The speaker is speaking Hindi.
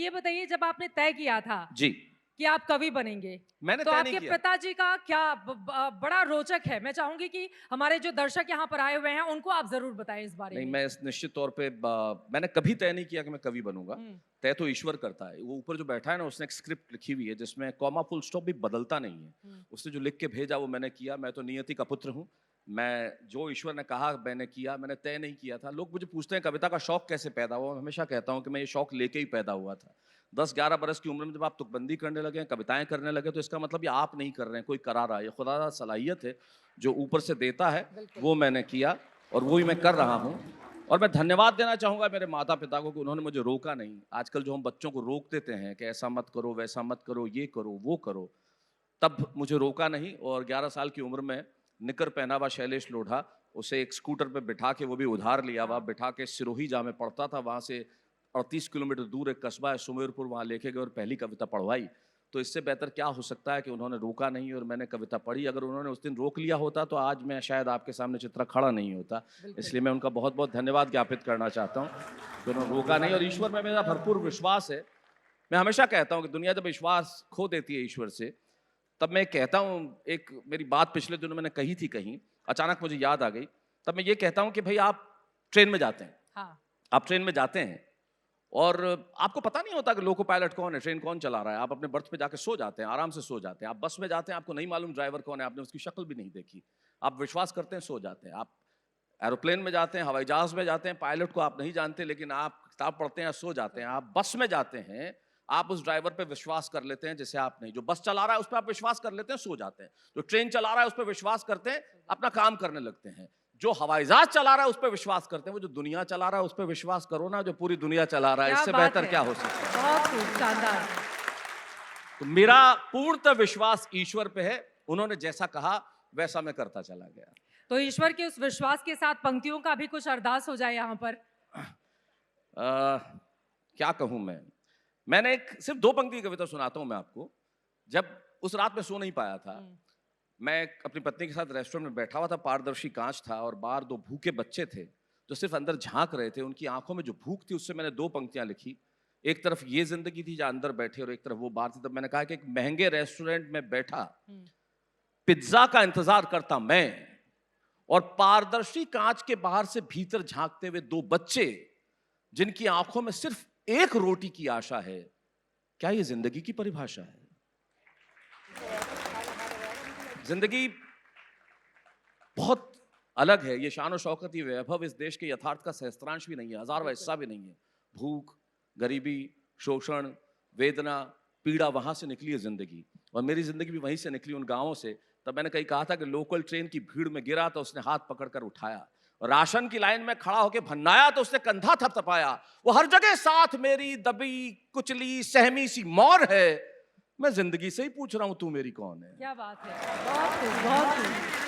ये बताइए, जब आपने तय किया था जी, कि आप कवि बनेंगे, मैंने तो तय आपके नहीं किया। पिताजी का क्या बड़ा रोचक है। मैं चाहूंगी कि हमारे जो दर्शक यहाँ पर आए हुए हैं उनको आप जरूर बताएं इस बारे नहीं, में। मैं निश्चित तौर पे मैंने कभी तय नहीं किया कि मैं कवि बनूंगा। हम्म। तय तो ईश्वर करता है। वो ऊपर जो बैठा है ना, उसने एक स्क्रिप्ट लिखी हुई है जिसमें कॉमा फुल स्टॉप भी बदलता नहीं है। हम्म। उसने जो लिख के भेजा वो मैंने किया। मैं तो नियति का पुत्र हूँ। मैं जो ईश्वर ने कहा मैंने किया। मैंने तय नहीं किया था। लोग मुझे पूछते हैं कविता का शौक कैसे पैदा हुआ। मैं हमेशा कहता हूँ कि मैं ये शौक लेके ही पैदा हुआ था। 10-11 बरस की उम्र में जब आप तुकबंदी करने लगे, कविताएं करने लगे, तो इसका मतलब ये आप नहीं कर रहे हैं, कोई करा रहा है। ये खुदा का सलाहियत है जो ऊपर से देता है। बिल्कुल। वो मैंने किया और वही मैं कर रहा हूँ। और मैं धन्यवाद देना चाहूँगा मेरे माता पिता को कि उन्होंने मुझे रोका नहीं। आजकल जो हम बच्चों को रोक देते हैं कि ऐसा मत करो, वैसा मत करो, ये करो, वो करो, तब मुझे रोका नहीं। और 11 साल की उम्र में निकर पहना हुआ शैलेश लोढ़ा, उसे एक स्कूटर पे बिठा के, वो भी उधार लिया हुआ, बिठा के सिरोही जहाँ में पढ़ता था वहाँ से 38 किलोमीटर दूर एक कस्बा है सुमेरपुर, वहाँ लेके गए और पहली कविता पढ़वाई। तो इससे बेहतर क्या हो सकता है कि उन्होंने रोका नहीं और मैंने कविता पढ़ी। अगर उन्होंने उस दिन रोक लिया होता तो आज मैं शायद आपके सामने चित्रा खड़ा नहीं होता। इसलिए मैं उनका बहुत बहुत धन्यवाद ज्ञापित करना चाहता हूँ कि उन्होंने रोका नहीं। और ईश्वर में मेरा भरपूर विश्वास है। मैं हमेशा कहता हूँ कि दुनिया जब विश्वास खो देती है ईश्वर से, तब मैं कहता हूँ, एक मेरी बात पिछले दिनों मैंने कही थी कहीं, अचानक मुझे याद आ गई। तब मैं ये कहता हूँ कि भाई आप ट्रेन में जाते हैं। हाँ। आप ट्रेन में जाते हैं और आपको पता नहीं होता कि लोको पायलट कौन है, ट्रेन कौन चला रहा है। आप अपने बर्थ पे जाके सो जाते हैं, आराम से सो जाते हैं। आप बस में जाते हैं, आपको नहीं मालूम ड्राइवर कौन है, आपने उसकी शक्ल भी नहीं देखी, आप विश्वास करते हैं, सो जाते हैं। आप एरोप्लेन में जाते हैं, हवाई जहाज में जाते हैं, पायलट को आप नहीं जानते लेकिन आप किताब पढ़ते हैं, सो जाते हैं। आप बस में जाते हैं, आप उस ड्राइवर पे विश्वास कर लेते हैं जिसे आप नहीं। जो बस चला रहा है उस पर आप विश्वास कर लेते हैं, सो जाते हैं। जो ट्रेन चला रहा है उस पर विश्वास करते हैं, अपना काम करने लगते हैं। जो हवाई जहाज चला रहा है उस पर विश्वास करते हैं। वो जो दुनिया चला रहा है उस पर विश्वास करो ना, जो पूरी दुनिया चला रहा है। क्या इससे बात बेहतर है। क्या हो सकता है। बहुत खूब, शानदार। तो मेरा पूर्णतः विश्वास ईश्वर पे है। उन्होंने जैसा कहा वैसा मैं करता चला गया। तो ईश्वर के उस विश्वास के साथ पंक्तियों का भी कुछ अरदास हो जाए यहाँ पर। क्या कहूं मैंने एक सिर्फ 2 पंक्ति की कविता सुनाता हूं मैं आपको। जब उस रात में सो नहीं पाया था, मैं अपनी पत्नी के साथ रेस्टोरेंट में बैठा हुआ था। पारदर्शी कांच था और बाहर 2 भूखे बच्चे थे जो सिर्फ अंदर झांक रहे थे। उनकी आंखों में जो भूख थी उससे मैंने 2 पंक्तियां लिखी। एक तरफ ये जिंदगी थी जहां अंदर बैठे और एक तरफ वो बाहर थी। तब मैंने कहा कि एक महंगे रेस्टोरेंट में बैठा पिज्जा का इंतजार करता मैं, और पारदर्शी कांच के बाहर से भीतर झांकते हुए 2 बच्चे जिनकी आंखों में सिर्फ एक रोटी की आशा है। क्या ये जिंदगी की परिभाषा है? जिंदगी बहुत अलग है। ये शान और शौकत, ये वैभव इस देश के यथार्थ का सहस्त्रांश भी नहीं है, 1000वां हिस्सा भी नहीं है। भूख, गरीबी, शोषण, वेदना, पीड़ा, वहां से निकली है जिंदगी। और मेरी जिंदगी भी वहीं से निकली, उन गांवों से। तब मैंने कहीं कहा था कि लोकल ट्रेन की भीड़ में गिरा तो उसने हाथ पकड़कर उठाया, और राशन की लाइन में खड़ा होकर भन्नाया तो उसने कंधा थपथपाया। वो हर जगह साथ मेरी दबी कुचली सहमी सी मौर है। मैं जिंदगी से ही पूछ रहा हूं तू मेरी कौन है। क्या बात है, बहुत खूब, बहुत खूब।